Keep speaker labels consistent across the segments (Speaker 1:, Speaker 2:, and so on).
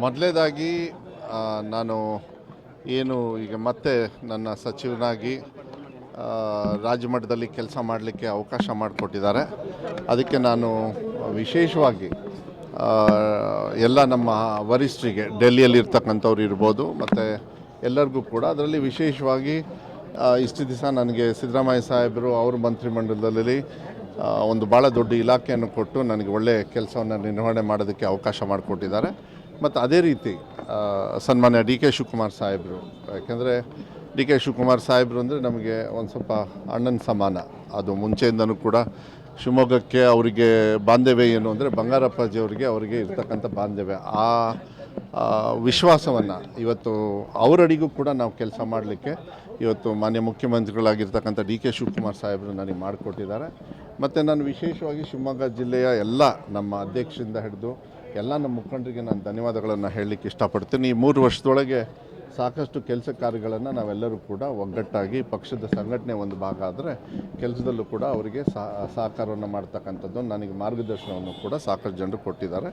Speaker 1: ಮೊದಲನೇದಾಗಿ ನಾನು ಏನು ಈಗ ಮತ್ತೆ ನನ್ನ ಸಚಿವನಾಗಿ ರಾಜ್ಯ ಮಟ್ಟದಲ್ಲಿ ಕೆಲಸ ಮಾಡಲಿಕ್ಕೆ ಅವಕಾಶ ಮಾಡಿಕೊಟ್ಟಿದ್ದಾರೆ. ಅದಕ್ಕೆ ನಾನು ವಿಶೇಷವಾಗಿ ಎಲ್ಲ ನಮ್ಮ ವರಿಷ್ಠರಿಗೆ ಡೆಲ್ಲಿಯಲ್ಲಿರ್ತಕ್ಕಂಥವ್ರು ಇರ್ಬೋದು ಮತ್ತು ಎಲ್ಲರಿಗೂ ಕೂಡ ಅದರಲ್ಲಿ ವಿಶೇಷವಾಗಿ ಇಷ್ಟು ದಿವಸ ನನಗೆ ಸಿದ್ದರಾಮಯ್ಯ ಸಾಹೇಬರು ಅವ್ರ ಮಂತ್ರಿಮಂಡಲದಲ್ಲಿ ಒಂದು ಭಾಳ ದೊಡ್ಡ ಇಲಾಖೆಯನ್ನು ಕೊಟ್ಟು ನನಗೆ ಒಳ್ಳೆಯ ಕೆಲಸವನ್ನು ನಿರ್ವಹಣೆ ಮಾಡೋದಕ್ಕೆ ಅವಕಾಶ ಮಾಡಿಕೊಟ್ಟಿದ್ದಾರೆ. ಮತ್ತು ಅದೇ ರೀತಿ ಸನ್ಮಾನ್ಯ ಡಿ ಕೆ ಶಿವಕುಮಾರ್ ಸಾಹೇಬರು, ಯಾಕೆಂದರೆ ಡಿ ಕೆ ಶಿವಕುಮಾರ್ ಸಾಹೇಬರು ಅಂದರೆ ನಮಗೆ ಒಂದು ಸ್ವಲ್ಪ ಅಣ್ಣನ ಸಮಾನ. ಅದು ಮುಂಚೆಯಿಂದನೂ ಕೂಡ ಶಿವಮೊಗ್ಗಕ್ಕೆ ಅವರಿಗೆ ಬಾಂಧವ್ಯ ಏನು ಅಂದರೆ ಬಂಗಾರಪ್ಪಾಜಿಯವರಿಗೆ ಅವರಿಗೆ ಇರ್ತಕ್ಕಂಥ ಬಾಂಧವ್ಯ. ಆ ವಿಶ್ವಾಸವನ್ನು ಇವತ್ತು ಅವರಡಿಗೂ ಕೂಡ ನಾವು ಕೆಲಸ ಮಾಡಲಿಕ್ಕೆ ಇವತ್ತು ಮಾನ್ಯ ಮುಖ್ಯಮಂತ್ರಿಗಳಾಗಿರ್ತಕ್ಕಂಥ ಡಿ ಕೆ ಶಿವಕುಮಾರ್ ಸಾಹೇಬರು ನನಗೆ ಮಾಡಿಕೊಟ್ಟಿದ್ದಾರೆ. ಮತ್ತು ನಾನು ವಿಶೇಷವಾಗಿ ಶಿವಮೊಗ್ಗ ಜಿಲ್ಲೆಯ ಎಲ್ಲ ನಮ್ಮ ಅಧ್ಯಕ್ಷರಿಂದ ಹಿಡಿದು ಎಲ್ಲ ನಮ್ಮ ಮುಖಂಡರಿಗೆ ನಾನು ಧನ್ಯವಾದಗಳನ್ನು ಹೇಳಲಿಕ್ಕೆ ಇಷ್ಟಪಡ್ತೀನಿ. ಈ 3 ವರ್ಷದೊಳಗೆ ಸಾಕಷ್ಟು ಕೆಲಸ ಕಾರ್ಯಗಳನ್ನು ನಾವೆಲ್ಲರೂ ಕೂಡ ಒಗ್ಗಟ್ಟಾಗಿ ಪಕ್ಷದ ಸಂಘಟನೆ ಒಂದು ಭಾಗ ಆದರೆ ಕೆಲಸದಲ್ಲೂ ಕೂಡ ಅವರಿಗೆ ಸಹಕಾರವನ್ನು ಮಾಡ್ತಕ್ಕಂಥದ್ದು, ನನಗೆ ಮಾರ್ಗದರ್ಶನವನ್ನು ಕೂಡ ಸಾಕಷ್ಟು ಜನರು ಕೊಟ್ಟಿದ್ದಾರೆ.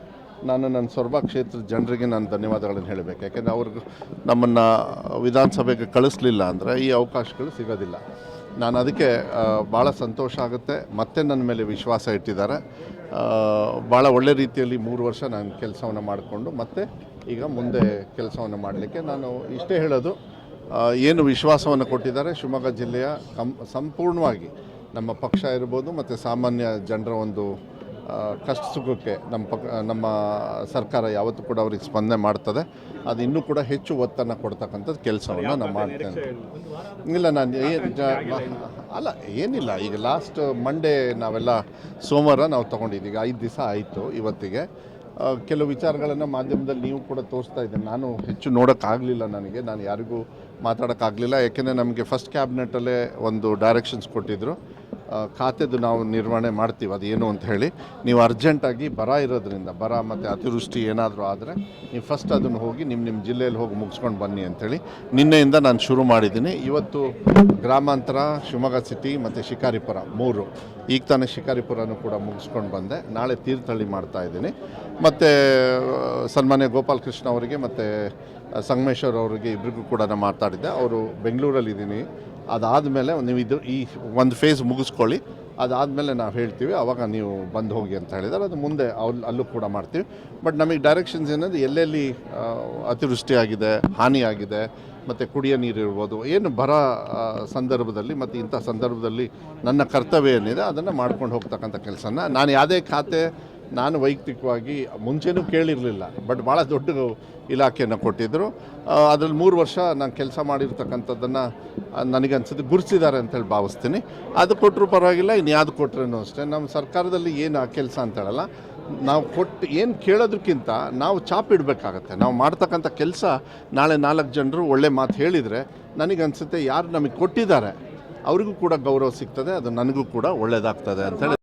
Speaker 1: ನಾನು ನನ್ನ ಸೊರಬ ಕ್ಷೇತ್ರದ ಜನರಿಗೆ ನಾನು ಧನ್ಯವಾದಗಳನ್ನು ಹೇಳಬೇಕು. ಯಾಕೆಂದರೆ ಅವ್ರಿಗೆ ನಮ್ಮನ್ನು ವಿಧಾನಸಭೆಗೆ ಕಳಿಸ್ಲಿಲ್ಲ ಅಂದರೆ ಈ ಅವಕಾಶಗಳು ಸಿಗೋದಿಲ್ಲ. ನಾನು ಅದಕ್ಕೆ ಭಾಳ ಸಂತೋಷ ಆಗುತ್ತೆ. ಮತ್ತೆ ನನ್ನ ಮೇಲೆ ವಿಶ್ವಾಸ ಇಟ್ಟಿದ್ದಾರೆ. ಭಾಳ ಒಳ್ಳೆ ರೀತಿಯಲ್ಲಿ 3 ವರ್ಷ ನಾನು ಕೆಲಸವನ್ನು ಮಾಡಿಕೊಂಡು ಮತ್ತೆ ಈಗ ಮುಂದೆ ಕೆಲಸವನ್ನು ಮಾಡಲಿಕ್ಕೆ ನಾನು ಇಷ್ಟೇ ಹೇಳೋದು, ಏನು ವಿಶ್ವಾಸವನ್ನು ಕೊಟ್ಟಿದ್ದಾರೆ ಶಿವಮೊಗ್ಗ ಜಿಲ್ಲೆಯ ಸಂಪೂರ್ಣವಾಗಿ ನಮ್ಮ ಪಕ್ಷ ಇರ್ಬೋದು ಮತ್ತು ಸಾಮಾನ್ಯ ಜನರ ಒಂದು ಕಷ್ಟ ಸುಖಕ್ಕೆ ನಮ್ಮ ಸರ್ಕಾರ ಯಾವತ್ತೂ ಕೂಡ ಅವ್ರಿಗೆ ಸ್ಪಂದನೆ ಮಾಡ್ತದೆ. ಅದು ಇನ್ನೂ ಕೂಡ ಹೆಚ್ಚು ಒತ್ತನ್ನು ಕೊಡ್ತಕ್ಕಂಥದ್ದು ಕೆಲಸವನ್ನು ನಾನು ಮಾಡ್ತೇನೆ. ಇಲ್ಲ ನಾನು ಏನಿಲ್ಲ, ಈಗ ಲಾಸ್ಟ್ ಮಂಡೇ ನಾವೆಲ್ಲ ಸೋಮವಾರ ನಾವು ತೊಗೊಂಡಿದ್ದೀವಿ. 5 ದಿವಸ ಆಯಿತು ಇವತ್ತಿಗೆ. ಕೆಲವು ವಿಚಾರಗಳನ್ನು ಮಾಧ್ಯಮದಲ್ಲಿ ನೀವು ಕೂಡ ತೋರಿಸ್ತಾ ಇದ್ದೀನಿ. ನಾನು ಹೆಚ್ಚು ನೋಡೋಕ್ಕಾಗಲಿಲ್ಲ, ನಾನು ಯಾರಿಗೂ ಮಾತಾಡೋಕ್ಕಾಗಲಿಲ್ಲ. ಯಾಕೆಂದರೆ ನಮಗೆ ಫಸ್ಟ್ ಕ್ಯಾಬಿನೆಟಲ್ಲೇ ಒಂದು ಡೈರೆಕ್ಷನ್ಸ್ ಕೊಟ್ಟಿದ್ದರು, ಖಾತೆದು ನಾವು ನಿರ್ವಹಣೆ ಮಾಡ್ತೀವಿ ಅದೇನು ಅಂತ ಹೇಳಿ. ನೀವು ಅರ್ಜೆಂಟಾಗಿ ಬರ ಇರೋದ್ರಿಂದ, ಬರ ಮತ್ತು ಅತಿವೃಷ್ಟಿ ಏನಾದರೂ ಆದರೆ ನೀವು ಫಸ್ಟ್ ಅದನ್ನು ಹೋಗಿ ನಿಮ್ಮ ಜಿಲ್ಲೆಯಲ್ಲಿ ಹೋಗಿ ಮುಗಿಸ್ಕೊಂಡು ಬನ್ನಿ ಅಂಥೇಳಿ ನಿನ್ನೆಯಿಂದ ನಾನು ಶುರು ಮಾಡಿದ್ದೀನಿ. ಇವತ್ತು ಗ್ರಾಮಾಂತರ, ಶಿವಮೊಗ್ಗ ಸಿಟಿ ಮತ್ತು ಶಿಕಾರಿಪುರ 3, ಈಗ ತಾನೇ ಶಿಕಾರಿಪುರನೂ ಕೂಡ ಮುಗಿಸ್ಕೊಂಡು ಬಂದೆ. ನಾಳೆ ತೀರ್ಥಹಳ್ಳಿ ಮಾಡ್ತಾಯಿದ್ದೀನಿ. ಮತ್ತು ಸನ್ಮಾನ್ಯ ಗೋಪಾಲಕೃಷ್ಣ ಅವರಿಗೆ ಮತ್ತು ಸಂಗಮೇಶ್ವರ್ ಅವರಿಗೆ ಇಬ್ಬರಿಗೂ ಕೂಡ ನಾನು ಮಾತಾಡಿದ್ದೆ. ಅವರು ಬೆಂಗಳೂರಲ್ಲಿದ್ದೀನಿ. ಅದಾದಮೇಲೆ ನೀವು ಈ ಒಂದು ಫೇಸ್ ಮುಗಿಸ್ಕೊಳ್ಳಿ, ಅದಾದಮೇಲೆ ನಾವು ಹೇಳ್ತೀವಿ, ಆವಾಗ ನೀವು ಬಂದು ಹೋಗಿ ಅಂತ ಹೇಳಿದ್ದಾರೆ. ಅದು ಮುಂದೆ ಅಲ್ಲೂ ಕೂಡ ಮಾಡ್ತೀವಿ. ಬಟ್ ನಮಗೆ ಡೈರೆಕ್ಷನ್ಸ್ ಏನಂದರೆ ಎಲ್ಲೆಲ್ಲಿ ಅತಿವೃಷ್ಟಿ ಆಗಿದೆ, ಹಾನಿಯಾಗಿದೆ ಮತ್ತು ಕುಡಿಯೋ ನೀರು ಇರ್ಬೋದು, ಏನು ಬರ ಸಂದರ್ಭದಲ್ಲಿ ಮತ್ತು ಇಂಥ ಸಂದರ್ಭದಲ್ಲಿ ನನ್ನ ಕರ್ತವ್ಯ ಏನಿದೆ ಅದನ್ನು ಮಾಡ್ಕೊಂಡು ಹೋಗ್ತಕ್ಕಂಥ ಕೆಲಸನ ನಾನು ಯಾವುದೇ ಖಾತೆ ನಾನು ವೈಯಕ್ತಿಕವಾಗಿ ಮುಂಚೆನೂ ಕೇಳಿರಲಿಲ್ಲ. ಬಟ್ ಭಾಳ ದೊಡ್ಡ ಇಲಾಖೆಯನ್ನು ಕೊಟ್ಟಿದ್ದರು. ಅದರಲ್ಲಿ 3 ವರ್ಷ ನಾನು ಕೆಲಸ ಮಾಡಿರ್ತಕ್ಕಂಥದ್ದನ್ನು ನನಗನ್ಸುತ್ತೆ ಗುರುತಿಸಿದ್ದಾರೆ ಅಂತೇಳಿ ಭಾವಿಸ್ತೀನಿ. ಅದು ಕೊಟ್ಟರು ಪರವಾಗಿಲ್ಲ, ಇನ್ಯಾವುದು ಕೊಟ್ಟರೇನೂ ಅಷ್ಟೇ. ನಮ್ಮ ಸರ್ಕಾರದಲ್ಲಿ ಏನು ಆ ಕೆಲಸ ಅಂತ ಹೇಳಲ್ಲ, ನಾವು ಕೊಟ್ಟು ಏನು ಕೇಳೋದಕ್ಕಿಂತ ನಾವು ಚಾಪ್ ಇಡಬೇಕಾಗತ್ತೆ. ನಾವು ಮಾಡ್ತಕ್ಕಂಥ ಕೆಲಸ ನಾಳೆ 4 ಜನರು ಒಳ್ಳೆ ಮಾತು ಹೇಳಿದರೆ ನನಗನ್ಸುತ್ತೆ ಯಾರು ನಮಗೆ ಕೊಟ್ಟಿದ್ದಾರೆ ಅವರಿಗೂ ಕೂಡ ಗೌರವ ಸಿಗ್ತದೆ, ಅದು ನನಗೂ ಕೂಡ ಒಳ್ಳೆಯದಾಗ್ತದೆ ಅಂತೇಳಿ